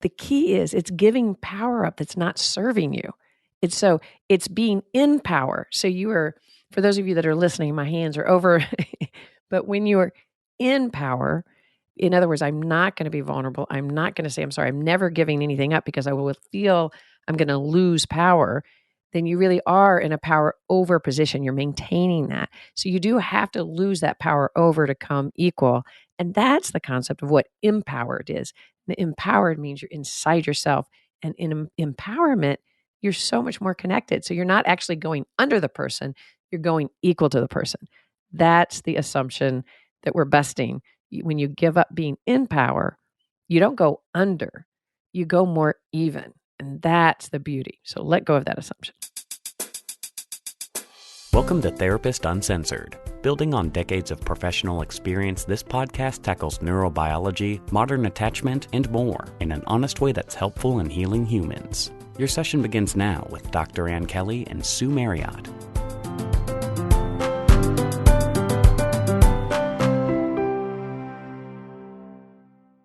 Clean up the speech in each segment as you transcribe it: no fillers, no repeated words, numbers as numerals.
the key is it's giving power up that's not serving you. It's being in power. So for those of you that are listening, my hands are over, but when you are in power, in other words, I'm not going to be vulnerable. I'm not going to say, I'm sorry. I'm never giving anything up because I will feel I'm going to lose power. Then you really are in a power over position. You're maintaining that. So you do have to lose that power over to come equal. And that's the concept of what empowered is. The empowered means you're inside yourself. And in empowerment, you're so much more connected. So you're not actually going under the person, you're going equal to the person. That's the assumption that we're busting. When you give up being in power, you don't go under, you go more even. And that's the beauty. So let go of that assumption. Welcome to Therapist Uncensored. Building on decades of professional experience, this podcast tackles neurobiology, modern attachment, and more in an honest way that's helpful in healing humans. Your session begins now with Dr. Ann Kelly and Sue Marriott.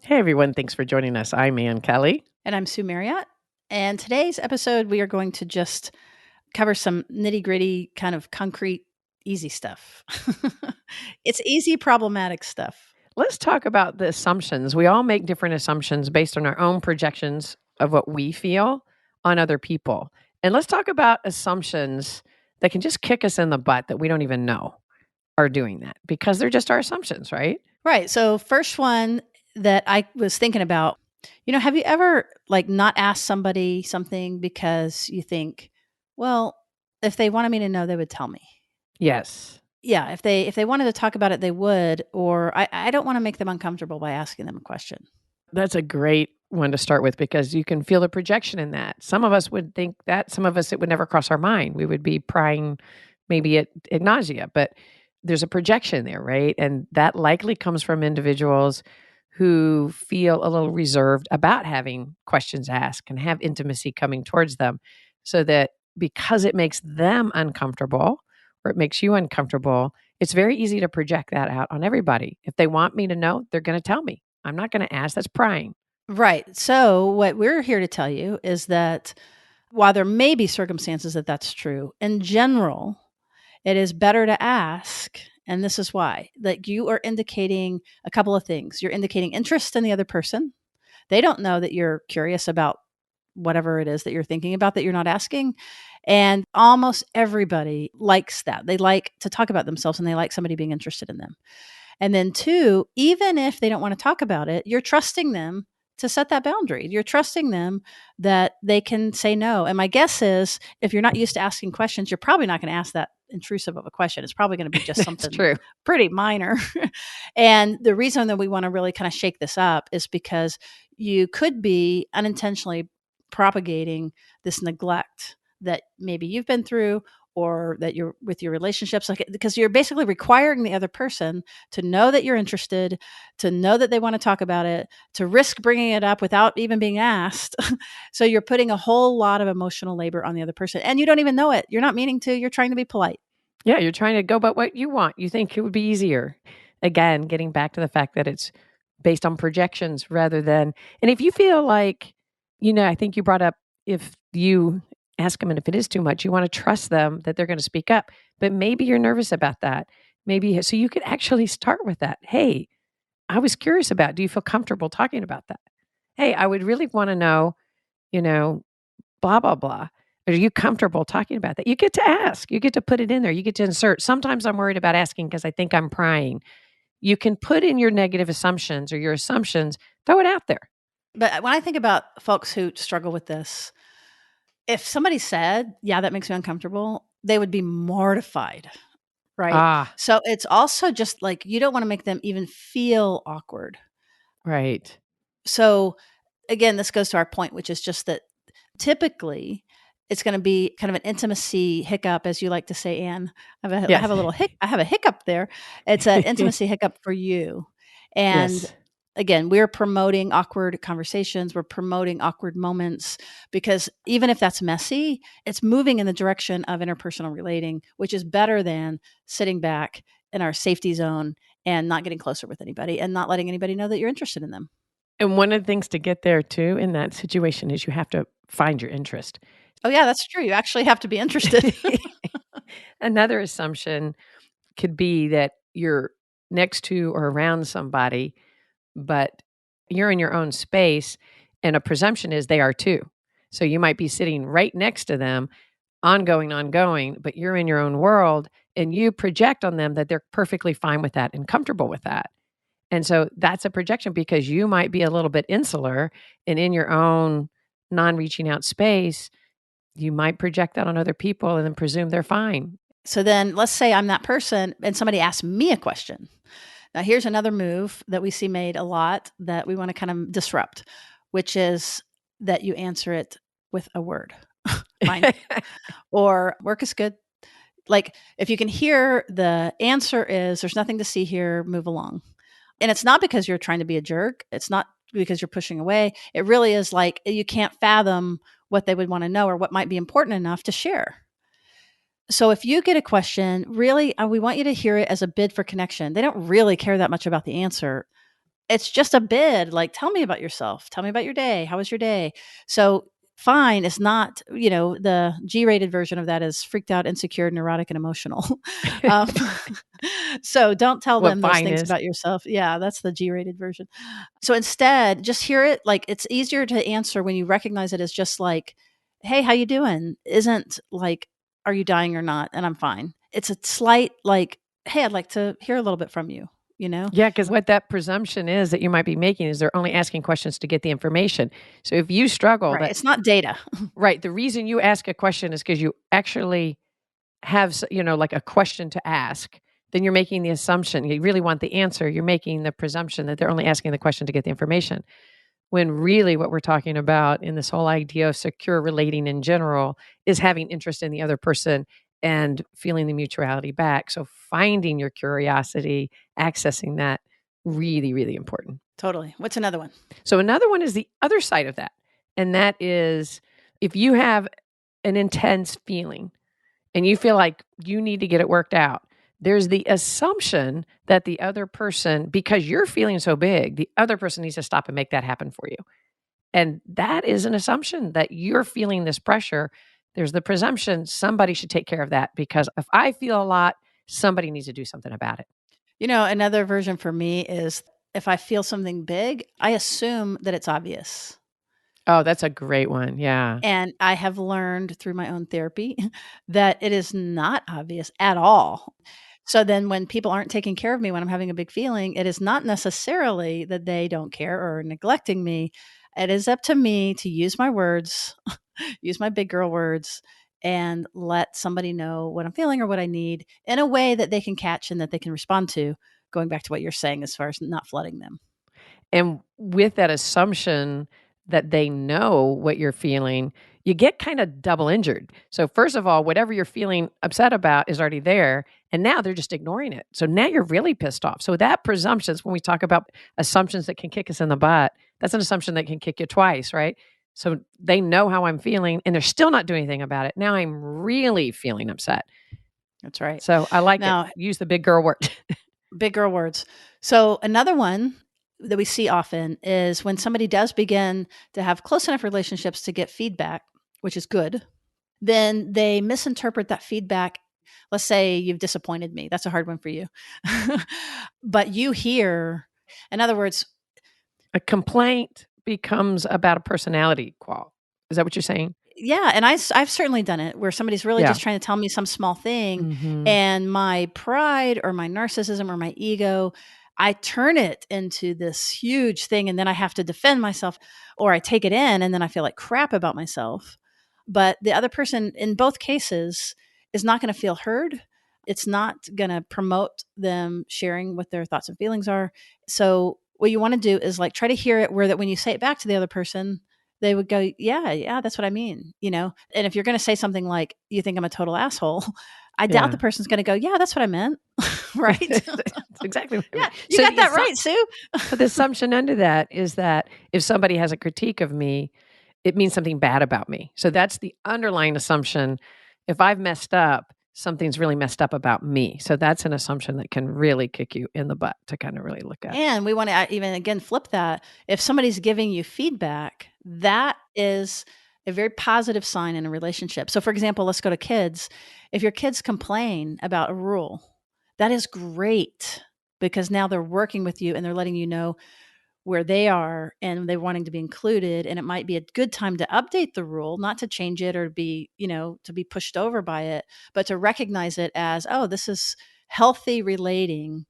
Hey, everyone. Thanks for joining us. I'm Ann Kelly. And I'm Sue Marriott. And today's episode, we are going to just cover some nitty-gritty, kind of concrete, easy stuff. It's easy, problematic stuff. Let's talk about the assumptions. We all make different assumptions based on our own projections of what we feel on other people. And let's talk about assumptions that can just kick us in the butt that we don't even know are doing that because they're just our assumptions, right? Right. So first one that I was thinking about, have you ever not asked somebody something because you think, well, if they wanted me to know, they would tell me. Yes. Yeah. If they wanted to talk about it, they would, or I don't want to make them uncomfortable by asking them a question. That's a great one to start with because you can feel the projection in that. Some of us would think that, some of us, it would never cross our mind. We would be prying maybe at nausea, but there's a projection there, right? And that likely comes from individuals who feel a little reserved about having questions asked and have intimacy coming towards them, so that because it makes them uncomfortable or it makes you uncomfortable, it's very easy to project that out on everybody. If they want me to know, they're going to tell me. I'm not going to ask. That's prying. Right. So what we're here to tell you is that while there may be circumstances that that's true, in general, it is better to ask. And this is why, that you are indicating a couple of things. You're indicating interest in the other person. They don't know that you're curious about whatever it is that you're thinking about that you're not asking. And almost everybody likes that. They like to talk about themselves and they like somebody being interested in them. And then two, even if they don't want to talk about it, you're trusting them to set that boundary. You're trusting them that they can say no. And my guess is if you're not used to asking questions, you're probably not going to ask that intrusive of a question. It's probably going to be just something pretty minor. And the reason that we want to really kind of shake this up is because you could be unintentionally propagating this neglect that maybe you've been through or that you're with your relationships, because you're basically requiring the other person to know that you're interested, to know that they want to talk about it, to risk bringing it up without even being asked. So you're putting a whole lot of emotional labor on the other person and you don't even know it. You're not meaning to, you're trying to be polite. Yeah, you're trying to go about what you want. You think it would be easier. Again, getting back to the fact that it's based on projections rather than, and if you feel like, I think you brought up, if you ask them, and if it is too much, you want to trust them that they're going to speak up. But maybe you're nervous about that. Maybe, so you could actually start with that. Hey, I was curious about, do you feel comfortable talking about that? Hey, I would really want to know, blah, blah, blah. Are you comfortable talking about that? You get to ask. You get to put it in there. You get to insert. Sometimes I'm worried about asking because I think I'm prying. You can put in your negative assumptions or your assumptions, throw it out there. But when I think about folks who struggle with this, if somebody said, yeah, that makes me uncomfortable, they would be mortified, right? So it's also just like, you don't want to make them even feel awkward. Right. So again, this goes to our point, which is just that typically it's going to be kind of an intimacy hiccup, as you like to say, Anne. I have a hiccup there. It's an intimacy hiccup for you. And again, we're promoting awkward conversations. We're promoting awkward moments because even if that's messy, it's moving in the direction of interpersonal relating, which is better than sitting back in our safety zone and not getting closer with anybody and not letting anybody know that you're interested in them. And one of the things to get there too in that situation is you have to find your interest. Oh, yeah, that's true. You actually have to be interested. Another assumption could be that you're next to or around somebody, but you're in your own space, and a presumption is they are too. So you might be sitting right next to them, ongoing, but you're in your own world, and you project on them that they're perfectly fine with that and comfortable with that. And so that's a projection because you might be a little bit insular and in your own non-reaching out space, you might project that on other people and then presume they're fine. So then let's say I'm that person and somebody asks me a question. Now, here's another move that we see made a lot that we want to kind of disrupt, which is that you answer it with a word. Fine. Or work is good. Like if you can hear the answer is there's nothing to see here, move along. And it's not because you're trying to be a jerk. It's not because you're pushing away. It really is like you can't fathom what they would want to know or what might be important enough to share. So if you get a question, really, we want you to hear it as a bid for connection. They don't really care that much about the answer. It's just a bid. Like, tell me about yourself. Tell me about your day. How was your day? So fine is not, the G-rated version of that is freaked out, insecure, neurotic, and emotional. um, so don't tell them those things about yourself. Yeah, that's the G-rated version. So instead, just hear it. Like it's easier to answer when you recognize it as just like, hey, how you doing? Isn't like, are you dying or not? And I'm fine. It's a slight like, hey, I'd like to hear a little bit from you. Yeah, because what that presumption is that you might be making is they're only asking questions to get the information. So if you struggle, right, it's not data. Right. The reason you ask a question is because you actually have, like a question to ask. Then you're making the assumption. You really want the answer. You're making the presumption that they're only asking the question to get the information. When really what we're talking about in this whole idea of secure relating in general is having interest in the other person and feeling the mutuality back. So finding your curiosity, accessing that, really, really important. Totally. What's another one? So another one is the other side of that. And that is if you have an intense feeling and you feel like you need to get it worked out, there's the assumption that the other person, because you're feeling so big, the other person needs to stop and make that happen for you. And that is an assumption that you're feeling this pressure. There's the presumption somebody should take care of that because if I feel a lot, somebody needs to do something about it. Another version for me is if I feel something big, I assume that it's obvious. Oh, that's a great one. Yeah. And I have learned through my own therapy that it is not obvious at all. So then when people aren't taking care of me when I'm having a big feeling, it is not necessarily that they don't care or are neglecting me. It is up to me to use my words, use my big girl words, and let somebody know what I'm feeling or what I need in a way that they can catch and that they can respond to, going back to what you're saying as far as not flooding them. And with that assumption that they know what you're feeling, you get kind of double injured. So first of all, whatever you're feeling upset about is already there. And now they're just ignoring it. So now you're really pissed off. So that presumptions, when we talk about assumptions that can kick us in the butt, that's an assumption that can kick you twice, right? So they know how I'm feeling and they're still not doing anything about it. Now I'm really feeling upset. That's right. So I like it. Use the big girl word. Big girl words. So another one that we see often is when somebody does begin to have close enough relationships to get feedback, which is good, then they misinterpret that feedback. Let's say you've disappointed me. That's a hard one for you. But you hear, in other words, a complaint becomes about a personality qual. Is that what you're saying? Yeah. And I've certainly done it where somebody's really just trying to tell me some small thing and my pride or my narcissism or my ego, I turn it into this huge thing and then I have to defend myself or I take it in and then I feel like crap about myself. But the other person in both cases is not going to feel heard. It's not going to promote them sharing what their thoughts and feelings are. So what you want to do is like try to hear it where that when you say it back to the other person, they would go, yeah, that's what I mean, And if you're going to say something like, you think I'm a total asshole, I doubt the person's going to go, yeah, that's what I meant. Right? That's exactly what I mean. Yeah, you got that right, Sue. But the assumption under that is that if somebody has a critique of me, it means something bad about me. So that's the underlying assumption. If I've messed up, something's really messed up about me. So that's an assumption that can really kick you in the butt to kind of really look at. And we want to even again flip that. If somebody's giving you feedback, that is a very positive sign in a relationship. So, for example, let's go to kids. If your kids complain about a rule, that is great because now they're working with you and they're letting you know where they are and they're wanting to be included. And it might be a good time to update the rule, not to change it or be, to be pushed over by it, but to recognize it as, oh, this is healthy relating.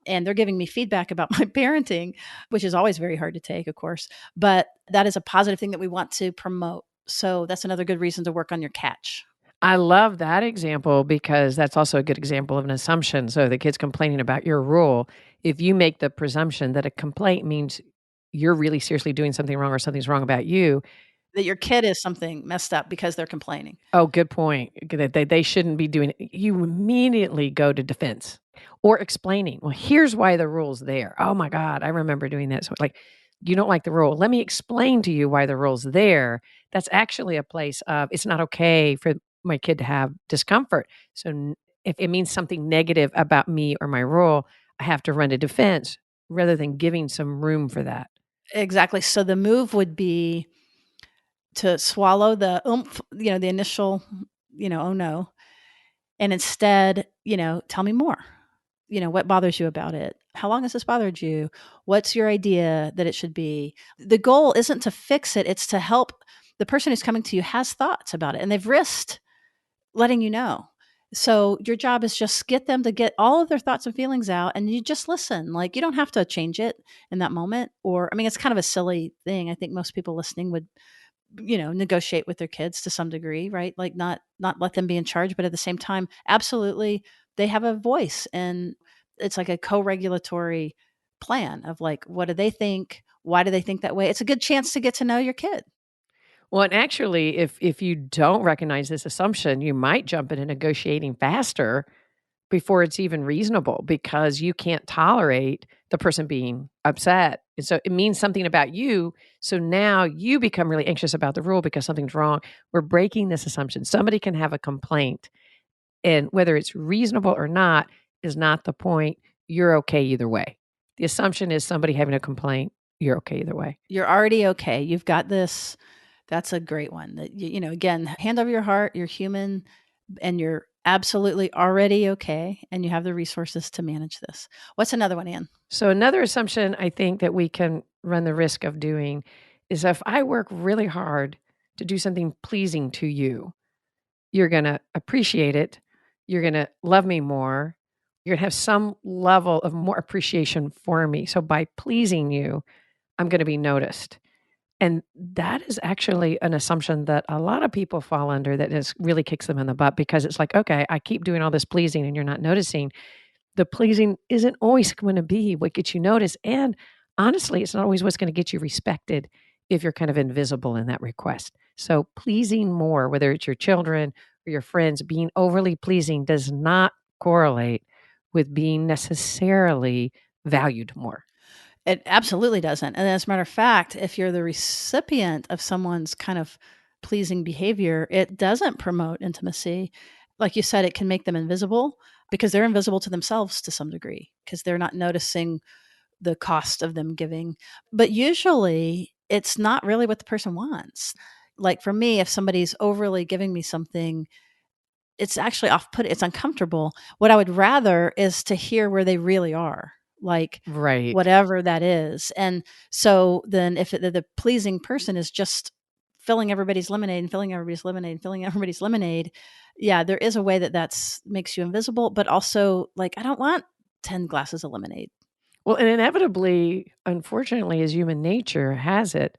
And they're giving me feedback about my parenting, which is always very hard to take, of course. But that is a positive thing that we want to promote. So that's another good reason to work on your catch. I love that example because that's also a good example of an assumption. So the kid's complaining about your rule. If you make the presumption that a complaint means you're really seriously doing something wrong or something's wrong about you, that your kid is something messed up because they're complaining. Oh, good point. They shouldn't be doing it. You immediately go to defense or explaining. Well, here's why the rule's there. Oh my God, I remember doing that. So like, you don't like the rule. Let me explain to you why the rule's there. That's actually a place of it's not okay for my kid to have discomfort. So if it means something negative about me or my rule, I have to run to defense rather than giving some room for that. Exactly. So the move would be to swallow the oomph, the initial, oh no. And instead, tell me more. What bothers you about it? How long has this bothered you? What's your idea that it should be? The goal isn't to fix it. It's to help the person who's coming to you has thoughts about it and they've risked letting you know. So your job is just get them to get all of their thoughts and feelings out and you just listen. Like you don't have to change it in that moment. Or, I mean, it's kind of a silly thing. I think most people listening would negotiate with their kids to some degree, right? Like not let them be in charge, but at the same time, absolutely they have a voice and it's like a co-regulatory plan of like, what do they think? Why do they think that way? It's a good chance to get to know your kid. Well, and actually, if you don't recognize this assumption, you might jump into negotiating faster before it's even reasonable because you can't tolerate the person being upset. And so it means something about you. So now you become really anxious about the rule because something's wrong. We're breaking this assumption. Somebody can have a complaint, and whether it's reasonable or not is not the point. You're okay either way. The assumption is somebody having a complaint, you're okay either way. You're already okay. You've got this. That's a great one. That again, hand over your heart. You're human, and you're absolutely already okay, and you have the resources to manage this. What's another one, Ann? So another assumption I think that we can run the risk of doing is if I work really hard to do something pleasing to you, you're going to appreciate it. You're going to love me more. You're going to have some level of more appreciation for me. So by pleasing you, I'm going to be noticed. And that is actually an assumption that a lot of people fall under that really kicks them in the butt because it's like, okay, I keep doing all this pleasing and you're not noticing. The pleasing isn't always going to be what gets you noticed. And honestly, it's not always what's going to get you respected if you're kind of invisible in that request. So pleasing more, whether it's your children or your friends, being overly pleasing does not correlate with being necessarily valued more. It absolutely doesn't. And as a matter of fact, if you're the recipient of someone's kind of pleasing behavior, it doesn't promote intimacy. Like you said, it can make them invisible because they're invisible to themselves to some degree because they're not noticing the cost of them giving. But usually it's not really what the person wants. Like for me, if somebody's overly giving me something, it's actually off-putting. It's uncomfortable. What I would rather is to hear where they really are, like Right. whatever that is. And so then if the pleasing person is just filling everybody's lemonade and filling everybody's lemonade and filling everybody's lemonade, yeah, there is a way that that's makes you invisible, but also like, I don't want 10 glasses of lemonade. Well, and inevitably, unfortunately, as human nature has it,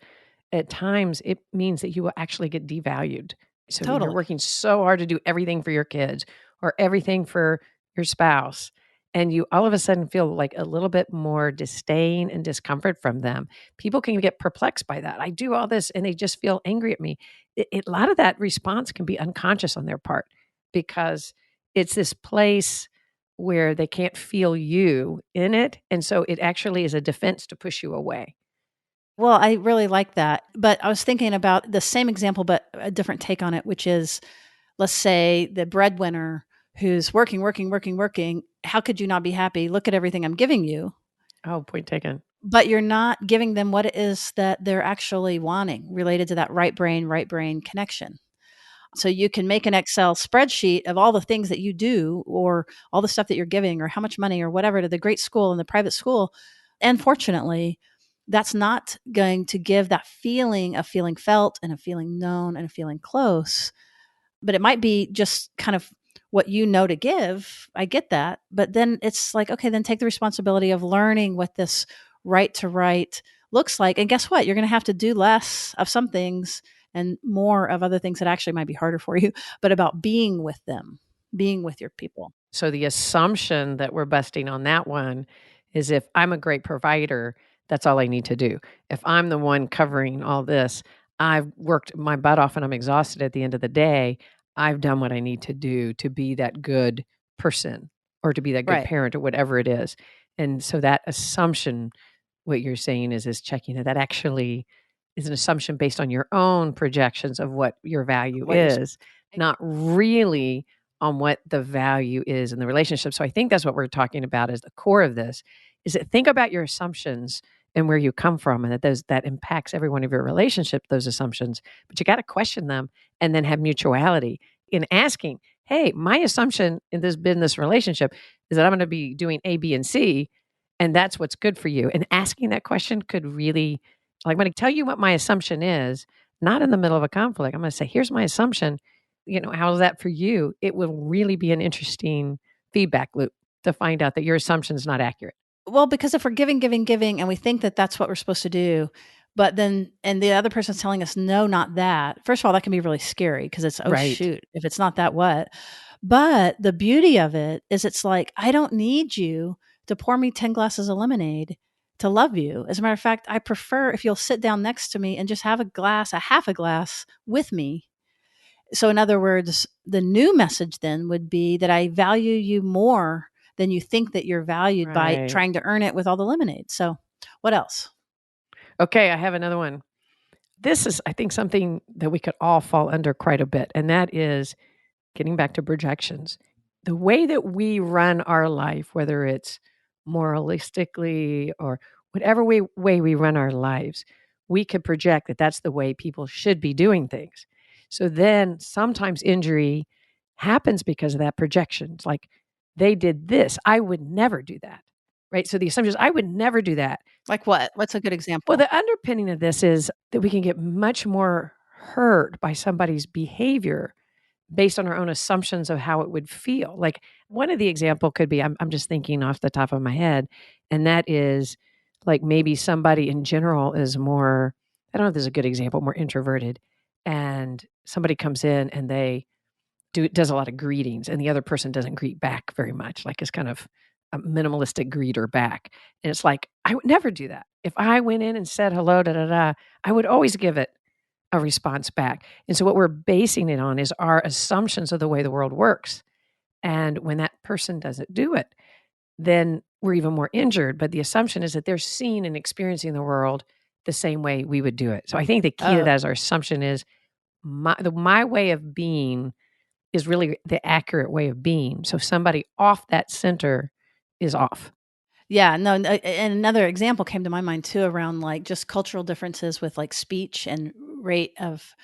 at times it means that you will actually get devalued. So when you're Totally. working so hard to do everything for your kids or everything for your spouse, and you all of a sudden feel like a little bit more disdain and discomfort from them, people can get perplexed by that. I do all this and they just feel angry at me. A lot of that response can be unconscious on their part because it's this place where they can't feel you in it. And so it actually is a defense to push you away. Well, I really like that. But I was thinking about the same example, but a different take on it, which is let's say the breadwinner who's working, working, working, working. How could you not be happy? Look at everything I'm giving you. Oh, point taken. But you're not giving them what it is that they're actually wanting related to that right brain connection. So you can make an Excel spreadsheet of all the things that you do or all the stuff that you're giving or how much money or whatever to the great school and the private school. And fortunately, that's not going to give that feeling of feeling felt and of feeling known and of feeling close. But it might be just kind of what you know to give. I get that. But then it's like, okay, then take the responsibility of learning what this right to right looks like. And guess what? You're going to have to do less of some things and more of other things that actually might be harder for you, but about being with them, being with your people. So the assumption that we're busting on that one is if I'm a great provider, that's all I need to do. If I'm the one covering all this, I've worked my butt off and I'm exhausted at the end of the day. I've done what I need to do to be that good person or to be that good Right. parent or whatever it is. And so that assumption, what you're saying is checking that actually is an assumption based on your own projections of what your value What you're is, not really on what the value is in the relationship. So I think that's what we're talking about as the core of this is that think about your assumptions and where you come from and that impacts every one of your relationships, those assumptions, but you got to question them and then have mutuality in asking, hey, my assumption in this business relationship is that I'm going to be doing A, B, and C, and that's what's good for you. And asking that question could really, like, I'm going to tell you what my assumption is, not in the middle of a conflict. I'm going to say, here's my assumption. How's that for you? It will really be an interesting feedback loop to find out that your assumption is not accurate. Well, because if we're giving, and we think that that's what we're supposed to do, but then, and the other person's telling us, no, not that. First of all, that can be really scary because it's, oh, Right. shoot, if it's not that, what? But the beauty of it is it's like, I don't need you to pour me 10 glasses of lemonade to love you. As a matter of fact, I prefer if you'll sit down next to me and just have a half a glass with me. So, in other words, the new message then would be that I value you more than you think that you're valued by Right. trying to earn it with all the lemonade. So, what else? Okay, I have another one. This is, I think, something that we could all fall under quite a bit, and that is getting back to projections. The way that we run our life, whether it's moralistically or whatever way we run our lives, we could project that that's the way people should be doing things. So then sometimes injury happens because of that projection. It's like they did this. I would never do that. Right. So the assumption is I would never do that. Like what? What's a good example? Well, the underpinning of this is that we can get much more hurt by somebody's behavior based on our own assumptions of how it would feel. Like one of the example could be, I'm just thinking off the top of my head, and that is like maybe somebody in general is more, I don't know if this is a good example, more introverted, and somebody comes in and they does a lot of greetings, and the other person doesn't greet back very much, like is kind of a minimalistic greeter back. And it's like, I would never do that. If I went in and said hello, I would always give it a response back. And so what we're basing it on is our assumptions of the way the world works. And when that person doesn't do it, then we're even more injured. But the assumption is that they're seeing and experiencing the world the same way we would do it. So I think the key to that is our assumption is my way of being is really the accurate way of being. So somebody off that center is off. Yeah, no, and another example came to my mind too around like just cultural differences with like speech and rate of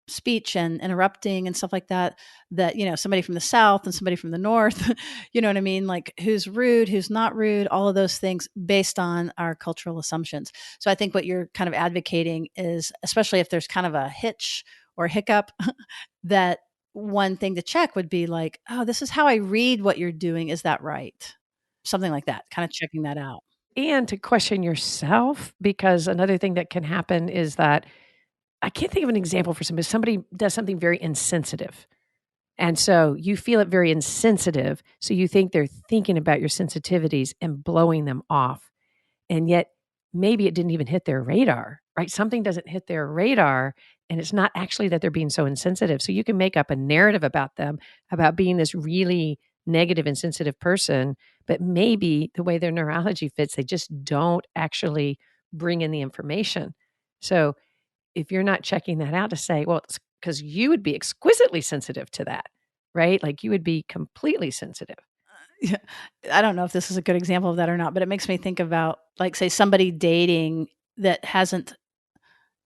speech and interrupting and stuff like that. That, somebody from the South and somebody from the North, you know what I mean? Like who's rude, who's not rude, all of those things based on our cultural assumptions. So I think what you're kind of advocating is, especially if there's kind of a hitch or hiccup, that one thing to check would be like, oh, this is how I read what you're doing. Is that right? Something like that, kind of checking that out. And to question yourself, because another thing that can happen is that I can't think of an example for somebody does something very insensitive. And so you feel it very insensitive. So you think they're thinking about your sensitivities and blowing them off. And yet maybe it didn't even hit their radar, right? Something doesn't hit their radar and it's not actually that they're being so insensitive. So you can make up a narrative about them, about being this really negative, insensitive person, but maybe the way their neurology fits, they just don't actually bring in the information. So if you're not checking that out to say, well, it's because you would be exquisitely sensitive to that. right? Like you would be completely sensitive. Yeah. I don't know if this is a good example of that or not, but it makes me think about, like, say, somebody dating that hasn't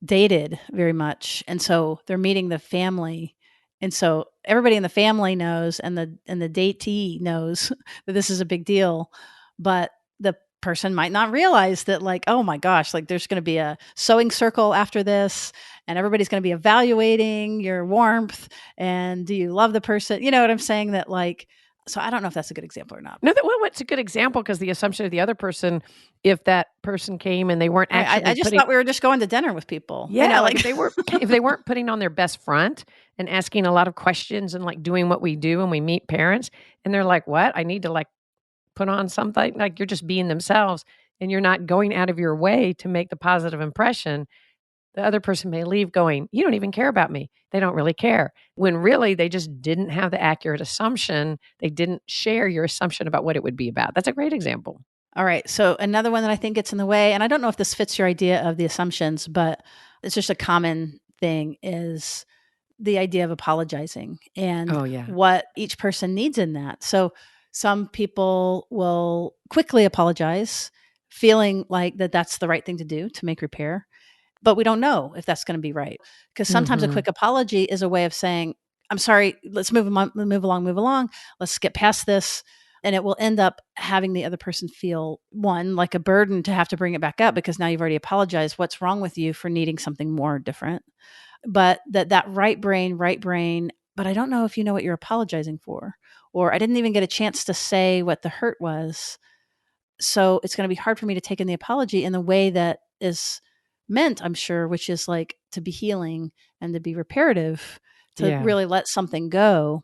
dated very much, and so they're meeting the family, and so everybody in the family knows, and the datee knows that this is a big deal, but the person might not realize that, like, oh my gosh, like there's going to be a sewing circle after this, and everybody's going to be evaluating your warmth, and do you love the person, you know what I'm saying, that, like, so I don't know if that's a good example or not. No, well, it's a good example because the assumption of the other person, if that person came and they weren't actually I just thought we were just going to dinner with people, you yeah, know, like like if they weren't putting on their best front and asking a lot of questions and like doing what we do when we meet parents, and they're like, "What? I need to like put on something." Like you're just being themselves, and you're not going out of your way to make the positive impression. The other person may leave going, "You don't even care about me." They don't really care. When really they just didn't have the accurate assumption. They didn't share your assumption about what it would be about. That's a great example. All right. So another one that I think gets in the way, and I don't know if this fits your idea of the assumptions, but it's just a common thing, is the idea of apologizing and Oh, yeah. what each person needs in that. So some people will quickly apologize, feeling like that that's the right thing to do to make repair, but we don't know if that's going to be right, because sometimes a Mhm. quick apology is a way of saying, I'm sorry, let's move along, let's get past this. And it will end up having the other person feel, one, like a burden to have to bring it back up, because now you've already apologized. What's wrong with you for needing something more different? But that right brain, but I don't know if you know what you're apologizing for, or I didn't even get a chance to say what the hurt was. So it's going to be hard for me to take in the apology in the way that is meant, I'm sure, which is like to be healing and to be reparative, to Yeah. really let something go.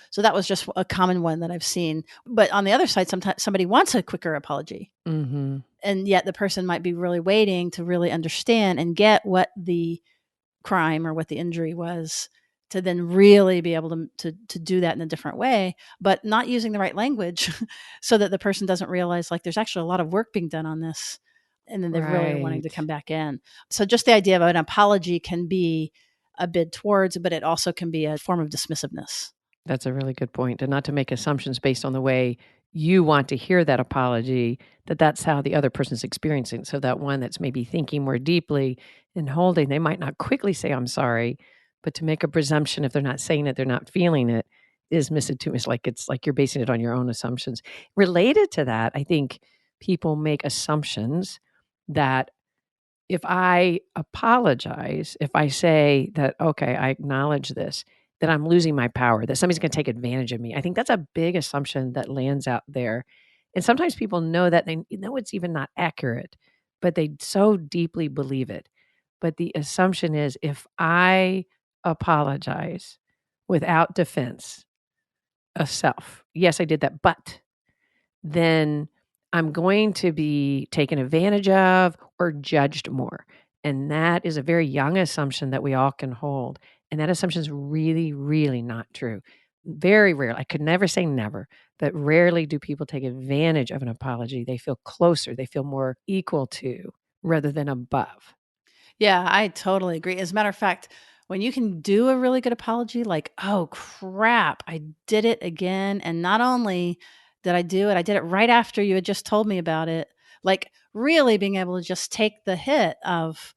So that was just a common one that I've seen. But on the other side, sometimes somebody wants a quicker apology, Mhm. and yet the person might be really waiting to really understand and get what the crime or what the injury was, to then really be able to do that in a different way, but not using the right language so that the person doesn't realize, like, there's actually a lot of work being done on this, and then they really are wanting to Right. come back in. So just the idea of an apology can be a bid towards, but it also can be a form of dismissiveness. That's a really good point, and not to make assumptions based on the way you want to hear that apology, that that's how the other person's experiencing. So that one that's maybe thinking more deeply and holding, they might not quickly say, "I'm sorry," but to make a presumption if they're not saying it, they're not feeling it, is missing too much. Like it's like you're basing it on your own assumptions. Related to that, I think people make assumptions that if I apologize, if I say that, okay, I acknowledge this, that I'm losing my power, that somebody's going to take advantage of me. I think that's a big assumption that lands out there. And sometimes people know that they know it's even not accurate, but they so deeply believe it. But the assumption is if I apologize without defense of self, yes, I did that, but then I'm going to be taken advantage of or judged more. And that is a very young assumption that we all can hold. And that assumption is really, really not true. Very rare. I could never say never, but rarely do people take advantage of an apology. They feel closer, they feel more equal to rather than above. Yeah, I totally agree. As a matter of fact, when you can do a really good apology, like, oh crap, I did it again. And not only did I do it, I did it right after you had just told me about it. Like, really being able to just take the hit of,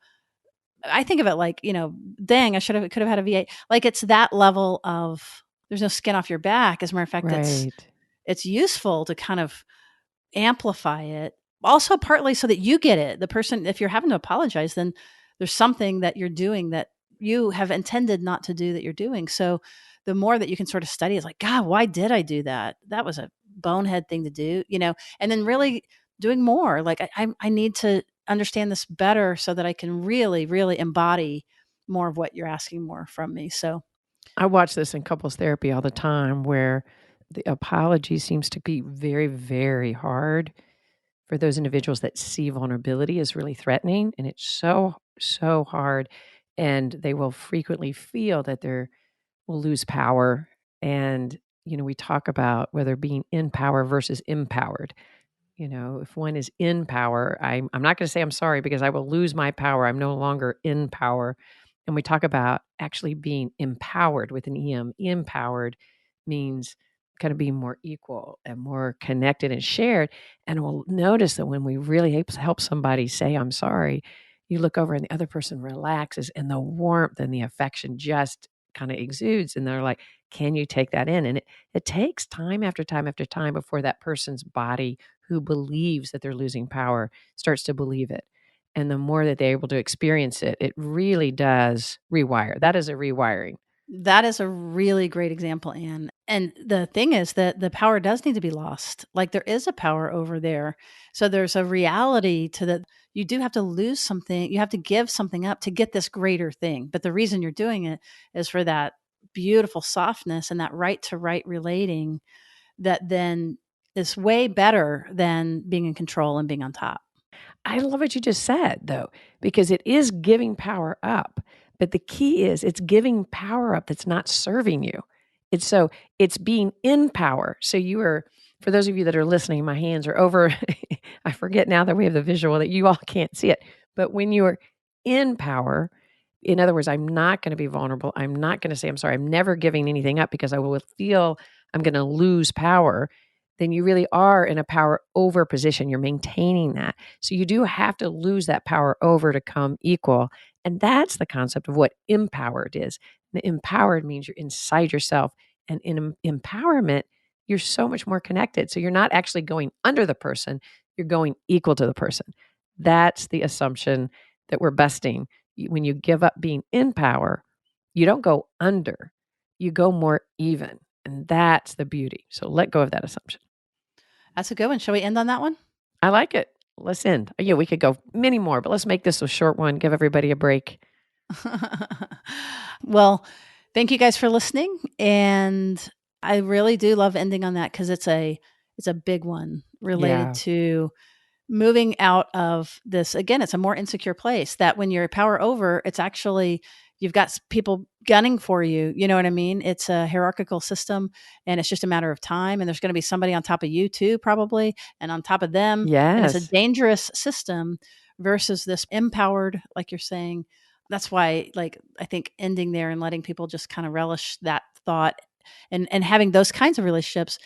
I think of it like, dang, could have had a V8. Like, it's that level of, there's no skin off your back. As a matter of fact, Right. it's useful to kind of amplify it. Also, partly so that you get it. The person, if you're having to apologize, then there's something that you're doing that you have intended not to do that you're doing. So the more that you can sort of study is like, God, why did I do that? That was a bonehead thing to do, and then really doing more. Like, I need to understand this better so that I can really, really embody more of what you're asking more from me. So I watch this in couples therapy all the time where the apology seems to be very, very hard for those individuals that see vulnerability as really threatening. And it's so, so hard. And they will frequently feel that they will lose power. And, we talk about whether being in power versus empowered. If one is in power, I'm not going to say I'm sorry because I will lose my power. I'm no longer in power. And we talk about actually being empowered with an EM. Empowered means kind of being more equal and more connected and shared. And we'll notice that when we really help somebody say, I'm sorry, you look over and the other person relaxes and the warmth and the affection just kind of exudes. And they're like, can you take that in? And it takes time after time after time before that person's body who believes that they're losing power starts to believe it. And the more that they're able to experience it, it really does rewire. That is a rewiring. That is a really great example, Anne. And the thing is that the power does need to be lost. Like there is a power over there. So there's a reality to that. You do have to lose something. You have to give something up to get this greater thing. But the reason you're doing it is for that beautiful softness and that right to right relating that then is way better than being in control and being on top. I love what you just said, though, because it is giving power up. But the key is it's giving power up that's not serving you. It's being in power. So you are, for those of you that are listening, my hands are over. I forget now that we have the visual that you all can't see it. But when you are in power, in other words, I'm not going to be vulnerable. I'm not going to say, I'm sorry. I'm never giving anything up because I will feel I'm going to lose power. Then you really are in a power over position. You're maintaining that. So you do have to lose that power over to come equal. And that's the concept of what empowered is. The empowered means you're inside yourself. And in empowerment, you're so much more connected. So you're not actually going under the person, you're going equal to the person. That's the assumption that we're busting. When you give up being in power, you don't go under, you go more even. And that's the beauty. So let go of that assumption. That's a good one. Shall we end on that one? I like it. Let's end. Yeah, we could go many more, but let's make this a short one. Give everybody a break. Well, thank you guys for listening. And I really do love ending on that because it's a big one related to moving out of this. Again, it's a more insecure place that when you're power over, it's actually, you've got people gunning for you. You know what I mean? It's a hierarchical system and it's just a matter of time. And there's going to be somebody on top of you too, probably, and on top of them. Yes. And it's a dangerous system versus this empowered, like you're saying. That's why, like, I think ending there and letting people just kind of relish that thought and having those kinds of relationships,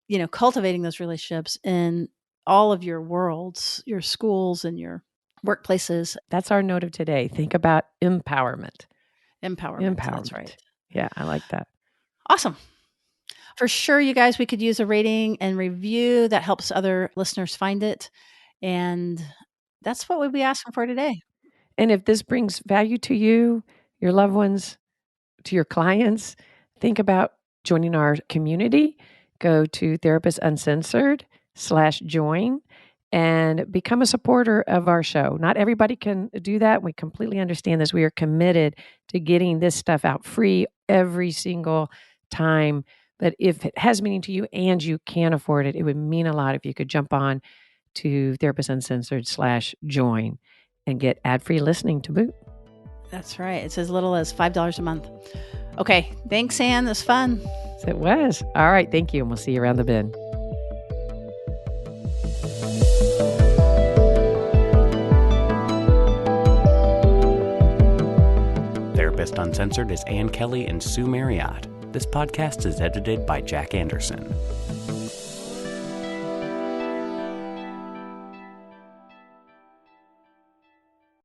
you know, cultivating those relationships in all of your worlds, your schools and your workplaces. That's our note of today. Think about empowerment. Empowerment. That's right. Yeah, I like that. Awesome. For sure, you guys, we could use a rating and review that helps other listeners find it. And that's what we'll be asking for today. And if this brings value to you, your loved ones, to your clients, think about joining our community. Go to Therapist Uncensored /join and become a supporter of our show. Not everybody can do that. We completely understand this. We are committed to getting this stuff out free every single time. But if it has meaning to you and you can afford it, it would mean a lot if you could jump on to Therapist Uncensored /join and get ad-free listening to boot. That's right. It's as little as $5 a month. Okay. Thanks, Anne. This was fun. It was. All right. Thank you. And we'll see you around the bend. Therapist Uncensored is Ann Kelly and Sue Marriott. This podcast is edited by Jack Anderson.